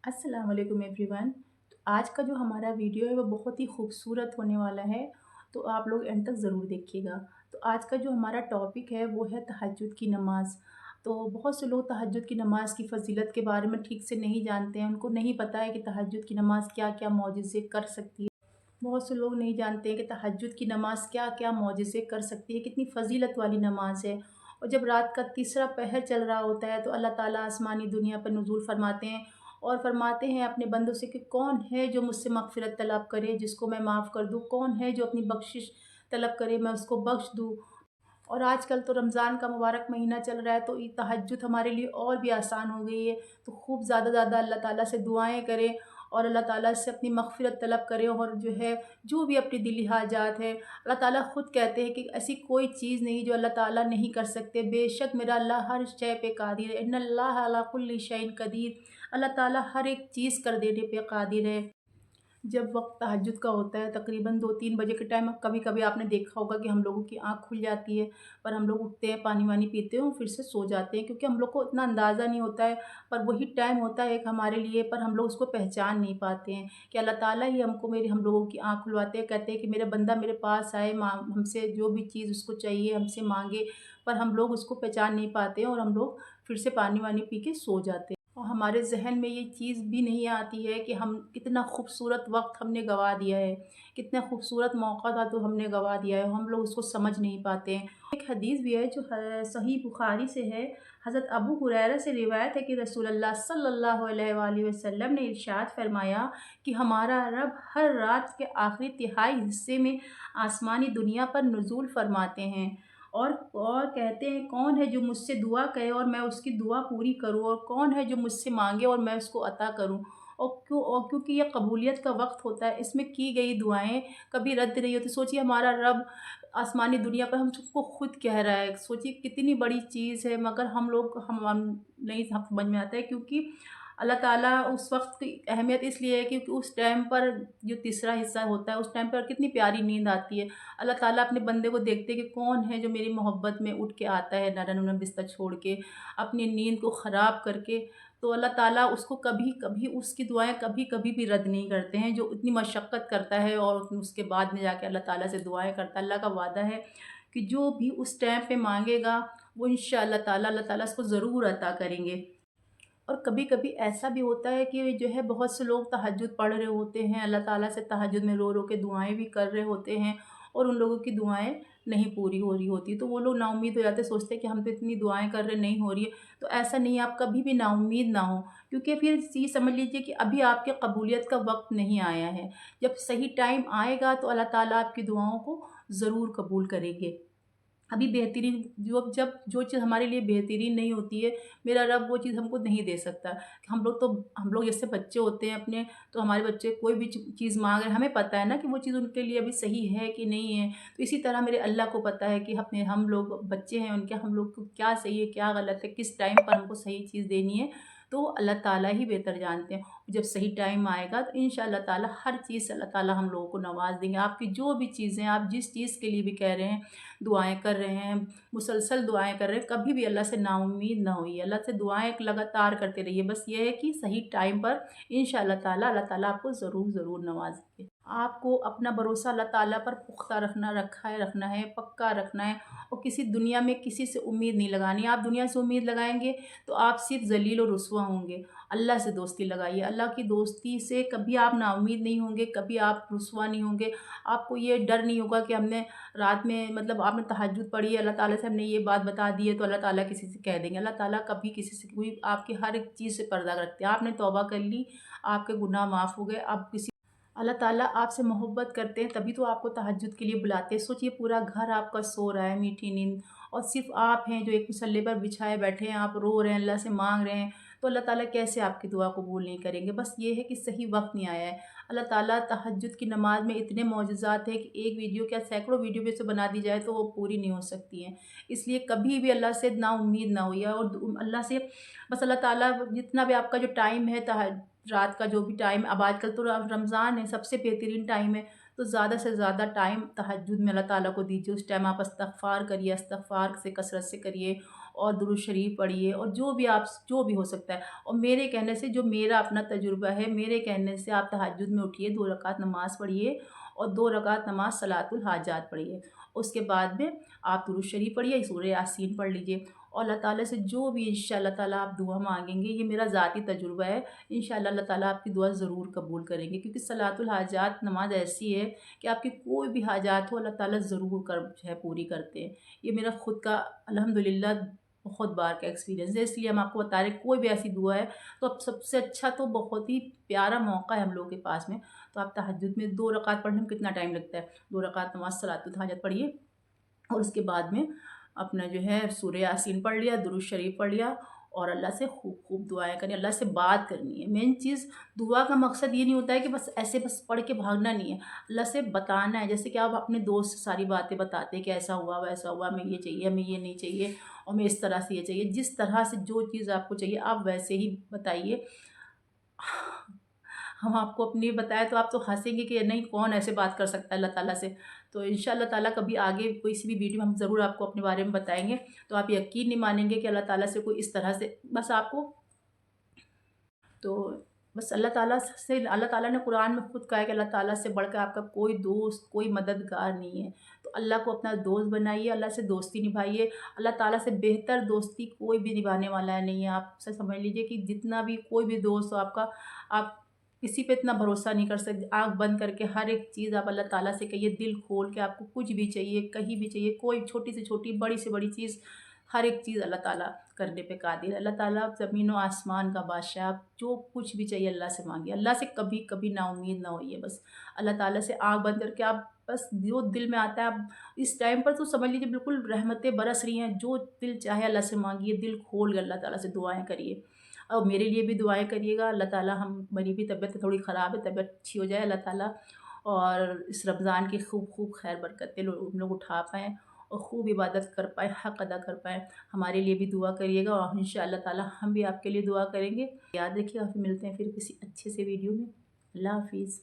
अस्सलाम वालेकुम एवरीवन। तो आज का जो हमारा वीडियो है वो बहुत ही खूबसूरत होने वाला है, तो आप लोग एंड तक ज़रूर देखिएगा। तो आज का जो हमारा टॉपिक है वो है तहज्जुद की नमाज़। तो बहुत से लोग तहज्जुद की नमाज़ की फ़ज़ीलत के बारे में ठीक से नहीं जानते हैं, उनको नहीं पता है कि तहज्जुद की नमाज़ क्या-क्या मौजिज़े कर सकती है। बहुत से लोग नहीं जानते हैं कि तहज्जुद की नमाज़ क्या-क्या मौजिज़े कर सकती है, कितनी फ़ज़ीलत वाली नमाज़ है। और जब रात का तीसरा पहर चल रहा होता है तो अल्लाह ताला आसमानी दुनिया पर नुज़ूल फ़रमाते हैं और फ़रमाते हैं अपने बंदों से कि कौन है जो मुझसे मग़फ़िरत तलब करे, जिसको मैं माफ़ कर दूँ, कौन है जो अपनी बख़्शिश तलब करे, मैं उसको बख़्श दूँ। और आजकल तो रमज़ान का मुबारक महीना चल रहा है तो ये तहज्जुद हमारे लिए और भी आसान हो गई है। तो खूब ज़्यादा अल्लाह ताला से दुआएँ करें और अल्लाह ताला से अपनी मग़फ़िरत तलब करें और जो है, जो भी अपनी दिली हाजात है, अल्लाह ताला ख़ुद कहते हैं कि ऐसी कोई चीज़ नहीं जो अल्लाह ताला नहीं कर सकते। बेशक मेरा अल्लाह हर शय पे क़ादिर है। इन्नल्लाह अला कुल्लि शैइन क़दीर। अल्लाह ताला हर एक चीज़ कर देने पे क़ादिर है। जब वक़्त तहज्जुद का होता है तकरीबन 2-3 बजे के टाइम, कभी-कभी आपने देखा होगा कि हम लोगों की आँख खुल जाती है, पर हम लोग उठते हैं, पानी-वानी पीते हैं और फिर से सो जाते हैं, क्योंकि हम लोग को इतना अंदाज़ा नहीं होता है। पर वही टाइम होता है एक हमारे लिए, पर हम लोग उसको पहचान नहीं पाते हैं कि अल्लाह ताला ही हम लोगों की आँख खुलवाते हैं। कहते हैं कि मेरा बंदा मेरे पास आए, हमसे जो भी चीज़ उसको चाहिए हमसे माँगे, पर हम लोग उसको पहचान नहीं पाते हैं और हम लोग फिर से पानी-वानी पी के सो जाते हैं। और हमारे ज़हन में ये चीज़ भी नहीं आती है कि हम कितना खूबसूरत वक़्त हमने गँवा दिया है, कितना खूबसूरत मौका था तो हमने गँवा दिया है, हम लोग उसको समझ नहीं पाते हैं। एक हदीस भी है जो सही बुखारी से है, हज़रत अबू हुरैरा से रिवायत है कि रसूलुल्लाह सल्लल्लाहु अलैहि वसल्लम ने इरशाद फ़रमाया कि हमारा रब हर रात के आखिरी तिहाई हिस्से में आसमानी दुनिया पर नुज़ूल फ़रमाते हैं और कहते हैं, कौन है जो मुझसे दुआ करे और मैं उसकी दुआ पूरी करूँ, और कौन है जो मुझसे माँगे और मैं उसको अता करूँ। और क्योंकि ये कबूलियत का वक़्त होता है, इसमें की गई दुआएँ कभी रद्द नहीं होती। सोचिए हमारा रब आसमानी दुनिया पर हम सबको खुद कह रहा है, सोचिए कितनी बड़ी चीज़ है, मगर हम नहीं समझ में आता है, क्योंकि अल्लाह ताला उस वक़्त की अहमियत इसलिए है क्योंकि उस टाइम पर जो तीसरा हिस्सा होता है, उस टाइम पर कितनी प्यारी नींद आती है। अल्लाह ताला अपने बंदे को देखते हैं कि कौन है जो मेरी मोहब्बत में उठ के आता है नरम-नरम बिस्तर छोड़ के, अपनी नींद को ख़राब करके। तो अल्लाह ताला उसको कभी-कभी उसकी दुआएँ कभी-कभी भी रद्द नहीं करते हैं, जो इतनी मशक्क़त करता है और उसके बाद में जाके अल्लाह ताला से दुआएँ करता है। अल्लाह का वादा है कि जो भी उस टाइम पे माँगेगा, वो इंशाअल्लाह ताला अल्लाह ताला उसको ज़रूर अता करेंगे। और कभी-कभी ऐसा भी होता है कि जो है बहुत से लोग तहज्जुद पढ़ रहे होते हैं, अल्लाह ताला से तहज्जुद में रो-रो के दुआएँ भी कर रहे होते हैं और उन लोगों की दुआएँ नहीं पूरी हो रही होती। तो वो लोग नाउम्मीद हो जाते हैं, सोचते हैं कि हम तो इतनी दुआएँ कर रहे हैं, नहीं हो रही है। तो ऐसा नहीं है, आप कभी भी नाउम्मीद ना हों, क्योंकि फिर ये समझ लीजिए कि अभी आपके कबूलियत का वक़्त नहीं आया है। जब सही टाइम आएगा तो अल्लाह ताला आपकी दुआओं को ज़रूर कबूल करेंगे। अभी बेहतरीन जो चीज़ हमारे लिए बेहतरीन नहीं होती है, मेरा रब वो चीज़ हमको नहीं दे सकता। हम लोग जैसे बच्चे होते हैं अपने, तो हमारे बच्चे कोई भी चीज़ माँग रहे हैं, हमें पता है ना कि वो चीज़ उनके लिए अभी सही है कि नहीं है। तो इसी तरह मेरे अल्लाह को पता है कि हम लोग बच्चे हैं उनके, हम लोग को क्या सही है, क्या गलत है, किस टाइम पर हमको सही चीज़ देनी है, तो अल्लाह ताला ही बेहतर जानते हैं। जब सही टाइम आएगा तो इंशाअल्लाह ताला हर चीज़ से अल्लाह ताला हम लोगों को नवाज़ देंगे। आपकी जो भी चीज़ें, आप जिस चीज़ के लिए भी कह रहे हैं, दुआएँ कर रहे हैं, मुसलसल दुआएँ कर रहे हैं, कभी भी अल्लाह से नाउम्मीद ना होइए। अल्लाह से दुआएँ लगातार करते रहिए। बस ये है कि सही टाइम पर इंशाअल्लाह ताला अल्लाह ताला आपको ज़रूर नवाज़ेंगे। आपको अपना भरोसा अल्लाह ताला पर पुख्ता रखना है, पक्का रखना है और किसी दुनिया में किसी से उम्मीद नहीं लगानी। आप दुनिया से उम्मीद लगाएँगे तो आप सिर्फ़ ज़लील और रुसवा होंगे। अल्लाह से दोस्ती लगाइए। अल्लाह की दोस्ती से कभी आप नाउम्मीद नहीं होंगे, कभी आप रुसवा नहीं होंगे। आपको ये डर नहीं होगा कि हमने रात में, मतलब आपने तहज्जुद पढ़ी है, अल्लाह ताला से हमने ये बात बता दी है तो अल्लाह ताला किसी से कह देंगे। अल्लाह ताला कभी किसी से कोई आपकी हर एक चीज़ से पर्दा रखते हैं। आपने तौबा कर ली, आपके गुनाह माफ़ हो गए। आप किसी अल्लाह ताला आपसे मोहब्बत करते हैं, तभी तो आपको तहज्जुद के लिए बुलाते हैं। सोचिए पूरा घर आपका सो रहा है मीठी नींद और सिर्फ़ आप हैं जो एक मुसल्ले पर बिछाए बैठे हैं, आप रो रहे हैं, अल्लाह से माँग रहे हैं, तो अल्लाह ताला कैसे आपकी दुआ कबूल नहीं करेंगे। बस ये है कि सही वक़्त नहीं आया है। अल्लाह ताला तहज्जुद की नमाज़ में इतने मौजज़ात हैं कि एक वीडियो क्या सैकड़ों वीडियो भी ऐसे बना दी जाए तो वो पूरी नहीं हो सकती हैं। इसलिए कभी भी अल्लाह से नाउम्मीद ना होइए और अल्लाह से बस अल्लाह ताला जितना भी आपका जो टाइम है रात का जो भी टाइम, अब आजकल तो रमज़ान है, सबसे बेहतरीन टाइम है, तो ज़्यादा से ज़्यादा टाइम तहज्जुद में अल्लाह ताला को दीजिए। उस टाइम आप इस्तिग़फ़ार करिए, इस्तिग़फ़ार से कसरत से करिए اور درود شریف پڑھیے، اور جو بھی ہو سکتا ہے۔ اور میرے کہنے سے، جو میرا اپنا تجربہ ہے، میرے کہنے سے آپ تہجد میں اٹھیے، 2 رکعت نماز پڑھیے اور 2 رکعت نماز صلاۃ الحاجات پڑھیے۔ اس کے بعد میں آپ درود شریف پڑھیے، سورہ یاسین پڑھ لیجیے، اور اللہ تعالیٰ سے جو بھی انشاءاللہ تعالیٰ آپ دعا مانگیں گے، یہ میرا ذاتی تجربہ ہے، انشاءاللہ اللہ تعالیٰ آپ کی دعا ضرور قبول کریں گے، کیونکہ صلاۃ الحاجات نماز ایسی ہے کہ آپ کی کوئی بھی حاجات ہو اللہ تعالیٰ ضرور جو ہے پوری کرتے ہیں۔ یہ میرا خود کا الحمدللہ بہت بار کا ایکسپیرینس ہے، اس لیے ہم آپ کو بتا رہے ہیں کوئی بھی ایسی دعا ہے تو اب سب سے اچھا تو بہت ہی پیارا موقع ہے ہم لوگوں کے پاس میں، تو آپ تہجد میں 2 رکعت پڑھنے میں کتنا ٹائم لگتا ہے، 2 رکعت نماز صلاۃ الحاجت پڑھیے، اور اس کے بعد میں اپنا جو ہے سورہ یاسین پڑھ لیا، درود شریف پڑھ لیا، اور اللہ سے خوب خوب دعائیں کریں، اللہ سے بات کرنی ہے۔ مین چیز دعا کا مقصد یہ نہیں ہوتا ہے کہ بس ایسے بس پڑھ کے بھاگنا نہیں ہے، اللہ سے بتانا ہے، جیسے کہ آپ اپنے دوست سے ساری باتیں بتاتے ہیں کہ ایسا ہوا ویسا ہوا، ہمیں یہ چاہیے، ہمیں یہ نہیں چاہیے، اور ہمیں اس طرح سے یہ چاہیے، جس طرح سے جو چیز آپ کو چاہیے آپ ویسے ہی بتائیے۔ ہم آپ کو اپنی بتائیں تو آپ تو ہنسیں گے کہ نہیں، کون ایسے بات کر سکتا ہے اللہ تعالیٰ سے۔ تو انشاءاللہ تعالیٰ کبھی آگے کوئی سی بھی ویڈیو میں ہم ضرور آپ کو اپنے بارے میں بتائیں گے، تو آپ یقین نہیں مانیں گے کہ اللہ تعالیٰ سے کوئی اس طرح سے بس آپ کو، تو بس اللہ تعالیٰ نے قرآن میں خود کہا ہے کہ اللہ تعالیٰ سے بڑھ کر آپ کا کوئی دوست، کوئی مددگار نہیں ہے، تو اللہ کو اپنا دوست بنائیے، اللہ سے دوستی نبھائیے، اللہ تعالیٰ سے بہتر دوستی کوئی بھی نبھانے والا نہیں ہے۔ آپ سے سمجھ لیجئے کہ جتنا بھی کوئی بھی دوست ہو آپ کا، آپ کسی پہ اتنا بھروسہ نہیں کر سکتے، آنکھ بند کر کے ہر ایک چیز آپ اللہ تعالیٰ سے کہیے، دل کھول کے، آپ کو کچھ بھی چاہیے، کہیں بھی چاہیے، کوئی چھوٹی سے چھوٹی، بڑی سے بڑی چیز، ہر ایک چیز اللہ تعالیٰ کرنے پہ قادر ہے۔ اللہ تعالیٰ زمین و آسمان کا بادشاہ، آپ جو کچھ بھی چاہیے اللہ سے مانگیے، اللہ سے کبھی کبھی نا امید نہ ہوئیے، بس اللہ تعالیٰ سے آنکھ بند کر کے آپ بس جو دل میں آتا ہے، آپ اس ٹائم پر تو سمجھ لیجیے بالکل رحمتیں برس رہی ہیں، جو دل چاہے اللہ سے مانگیے، دل کھول کے اللہ تعالیٰ سے دعائیں کریے، اور میرے لیے بھی دعائیں کریے گا، اللہ تعالیٰ میری بھی طبیعت تھوڑی خراب ہے، طبیعت اچھی ہو جائے اللہ تعالیٰ، اور اس رمضان کی خوب خوب خیر برکتیں ہم لوگ اٹھا پائیں، اور خوب عبادت کر پائیں، حق ادا کر پائیں۔ ہمارے لیے بھی دعا کریے گا، اور انشاءاللہ تعالیٰ ہم بھی آپ کے لیے دعا کریں گے۔ یاد رکھیے گا، پھر ملتے ہیں پھر کسی اچھے سے ویڈیو میں۔ اللہ حافظ۔